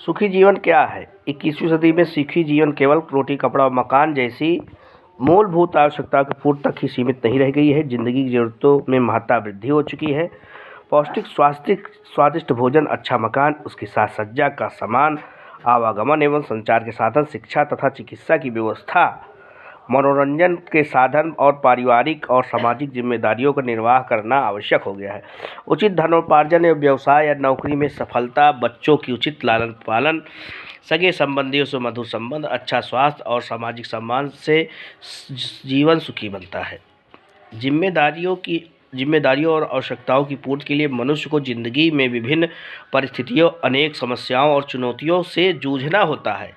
सुखी जीवन क्या है? 21वीं सदी में सुखी जीवन केवल रोटी, कपड़ा और मकान जैसी मूलभूत आवश्यकताओं की पूर्ति तक ही सीमित नहीं रह गई है। जिंदगी की जरूरतों में महत्ता वृद्धि हो चुकी है। पौष्टिक, स्वादिष्ट भोजन, अच्छा मकान, उसकी साज सज्जा का सामान, आवागमन एवं संचार के साधन, शिक्षा तथा चिकित्सा की व्यवस्था, मनोरंजन के साधन और पारिवारिक और सामाजिक जिम्मेदारियों का निर्वाह करना आवश्यक हो गया है। उचित धनोपार्जन एवं व्यवसाय या नौकरी में सफलता, बच्चों की उचित लालन पालन, सगे संबंधियों से मधुर संबंध, अच्छा स्वास्थ्य और सामाजिक सम्मान से जीवन सुखी बनता है। जिम्मेदारियों और आवश्यकताओं की पूर्ति के लिए मनुष्य को जिंदगी में विभिन्न परिस्थितियों, अनेक समस्याओं और चुनौतियों से जूझना होता है।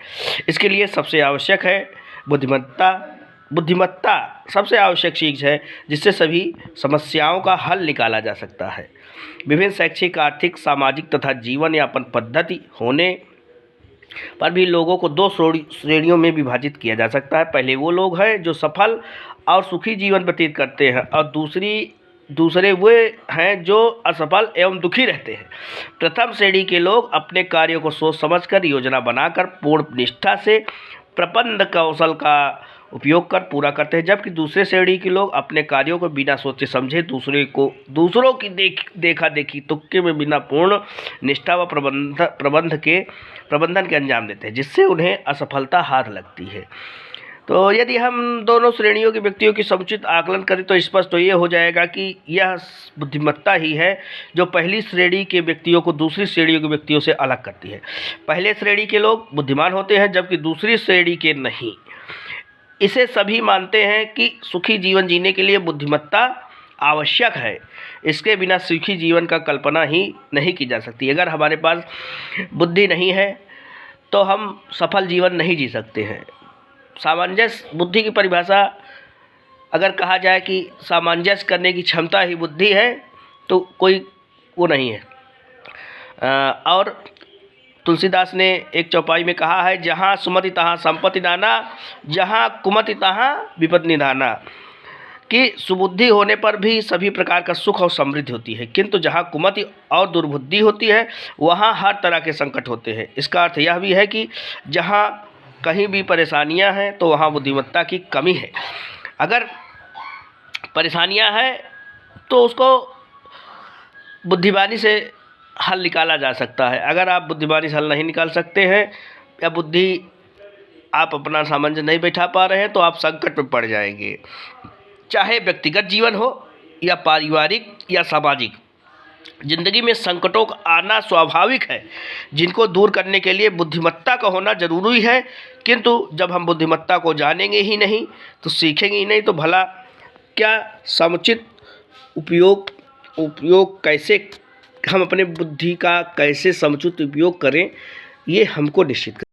इसके लिए सबसे आवश्यक है बुद्धिमत्ता सबसे आवश्यक चीज़ है, जिससे सभी समस्याओं का हल निकाला जा सकता है। विभिन्न शैक्षिक, आर्थिक, सामाजिक तथा जीवन यापन पद्धति होने पर भी लोगों को दो श्रेणियों में विभाजित किया जा सकता है। पहले वो लोग हैं जो सफल और सुखी जीवन व्यतीत करते हैं, और दूसरे वे हैं जो असफल एवं दुखी रहते हैं। प्रथम श्रेणी के लोग अपने कार्यों को सोच समझकर, योजना बनाकर, पूर्ण निष्ठा से प्रबंध कौशल का उपयोग कर पूरा करते हैं, जबकि दूसरे श्रेणी के लोग अपने कार्यों को बिना सोचे समझे दूसरों की देखा देखी तुक्के में बिना पूर्ण निष्ठा व प्रबंधन के अंजाम देते हैं, जिससे उन्हें असफलता हाथ लगती है। तो यदि हम दोनों श्रेणियों के व्यक्तियों की समुचित आकलन करें तो स्पष्ट तो ये हो जाएगा कि यह बुद्धिमत्ता ही है जो पहली श्रेणी के व्यक्तियों को दूसरी श्रेणियों के व्यक्तियों से अलग करती है। पहले श्रेणी के लोग बुद्धिमान होते हैं, जबकि दूसरी श्रेणी के नहीं। इसे सभी मानते हैं कि सुखी जीवन जीने के लिए बुद्धिमत्ता आवश्यक है। इसके बिना सुखी जीवन का कल्पना ही नहीं की जा सकती। अगर हमारे पास बुद्धि नहीं है तो हम सफल जीवन नहीं जी सकते हैं। सामंजस्य बुद्धि की परिभाषा अगर कहा जाए कि सामंजस्य करने की क्षमता ही बुद्धि है, तो कोई वो नहीं है। और तुलसीदास ने एक चौपाई में कहा है, जहाँ सुमति तहाँ संपत्ति नाना, जहाँ कुमति तहाँ विपद निधाना, कि सुबुद्धि होने पर भी सभी प्रकार का सुख और समृद्धि होती है, किंतु जहाँ कुमति और दुर्बुद्धि होती है वहाँ हर तरह के संकट होते हैं। इसका अर्थ यह भी है कि जहाँ कहीं भी परेशानियां हैं तो वहाँ बुद्धिमत्ता की कमी है। अगर परेशानियां हैं तो उसको बुद्धिमानी से हल निकाला जा सकता है। अगर आप बुद्धिमानी से हल नहीं निकाल सकते हैं या बुद्धि आप अपना सामंजस्य नहीं बैठा पा रहे हैं तो आप संकट में पड़ जाएंगे। चाहे व्यक्तिगत जीवन हो या पारिवारिक या सामाजिक, जिंदगी में संकटों का आना स्वाभाविक है, जिनको दूर करने के लिए बुद्धिमत्ता का होना जरूरी है। किंतु जब हम बुद्धिमत्ता को जानेंगे ही नहीं तो सीखेंगे ही नहीं, तो भला क्या समुचित उपयोग कैसे हम अपने बुद्धि का कैसे समुचित उपयोग करें, ये हमको निश्चित